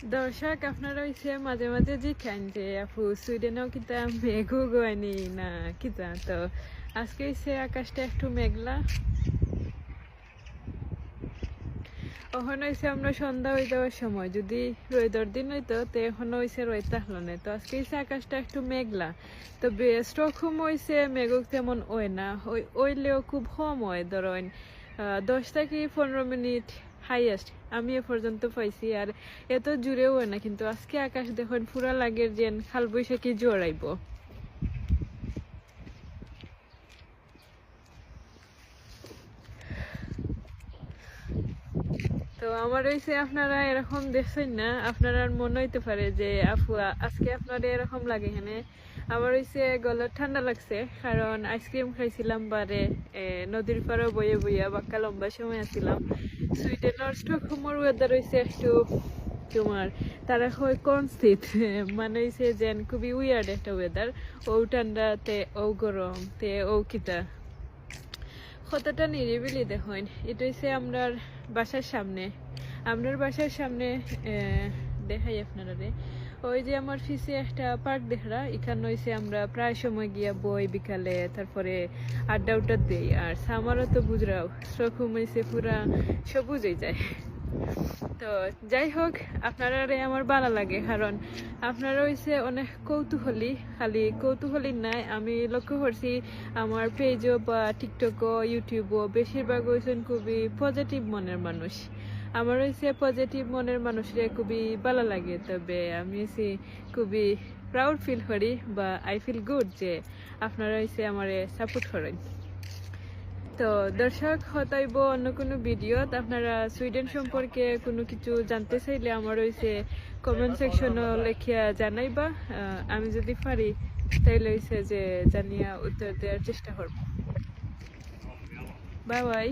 দর্শক আপনারা হইছে মাঝে মাঝে জিখান যে আপু সুইডেনও কিতা মেঘও গোয়ানি না কিতা, তো আজকে হইছে আকাশটা একটু মেঘলা। ওখানে হইছে আমরা সন্ধ্যা হয়ে যাওয়ার সময় যদি রোদর দিন হইতো তো এখন হইছে রোদ থাকলো না, তো আজকে হইছে আকাশটা একটু মেঘলা। তো স্টকহোম হইছে মেঘ তেমন হয় না, ওইলেও খুব কম হয়, ধরেন 10 থেকে 15 মিনিট হাইয়েস্ট আমি এ পর্যন্ত পাইছি। আর এত জুড়েও হয় না, কিন্তু আজকে আকাশ দেখুন পুরা লাগের যেন খাল বৈশাখী জোর আইব। তো আমার হইছে আপনারা এরকম দেখছেন না, আপনারা মনে হইতে পারে যে আপু আজকে আপনারা এরকম লাগে এখানে। আমার হইছে গলার ঠান্ডা লাগছে, কারণ আইসক্রিম খাইছিলাম বারে নদীর পাড়ে বইয়ে বইয়া বাক্কা লম্বা সময় আসছিলাম। সুইডেনের স্টকহোমের ওয়েদার হইছে একটু তোমার তারা হয় কনস্থিত, মানে হইছে যেন খুবই উইয়ার্ড একটা ওয়েদার। ও ঠান্ডাতে ও গরম তে ও কিতা কতটা নিরিবিলি দেখুন। এটা হচ্ছে আমরার বাসার সামনে, আপনার বাসার সামনে দেখাই আপনারা। ওই যে আমার ফিসে একটা পার্ক দেখরা, এখানে হয়েছে আমরা প্রায় সময় গিয়া বই বিকালে, তারপরে আড্ডা উড্ডা দিই। আর সামারও তো বুঝরাও সরকম হয়েছে পুরা সবুজ হয়ে যায়। তো যাই হোক, আপনারা আমার ভালো লাগে, কারণ আপনারা হইছে অনেক কৌতূহলী। খালি কৌতূহলী নাই, আমি লক্ষ্য করছি আমার পেজও বা টিকটকও ইউটিউবও বেশিরভাগ হয়েছেন খুবই পজিটিভ মনের মানুষ। আমার হয়েছে পজিটিভ মনের মানুষরে খুবই ভালো লাগে। তবে আমি হয়েছি খুবই প্রাউড ফিল করি, বা আই ফিল গুড যে আপনারা হয়েছে আমার সাপোর্ট করেন। তো দর্শক হতাইব অন্য কোনো ভিডিও, আপনারা সুইডেন সম্পর্কে কোনো কিছু জানতে চাইলে আমার হইছে কমেন্ট সেকশনে লেখিয়া জানাইবা। আমি যদি পারি তাইলে হইছে যে জানিয়া উত্তর দেওয়ার চেষ্টা করব। Bye bye.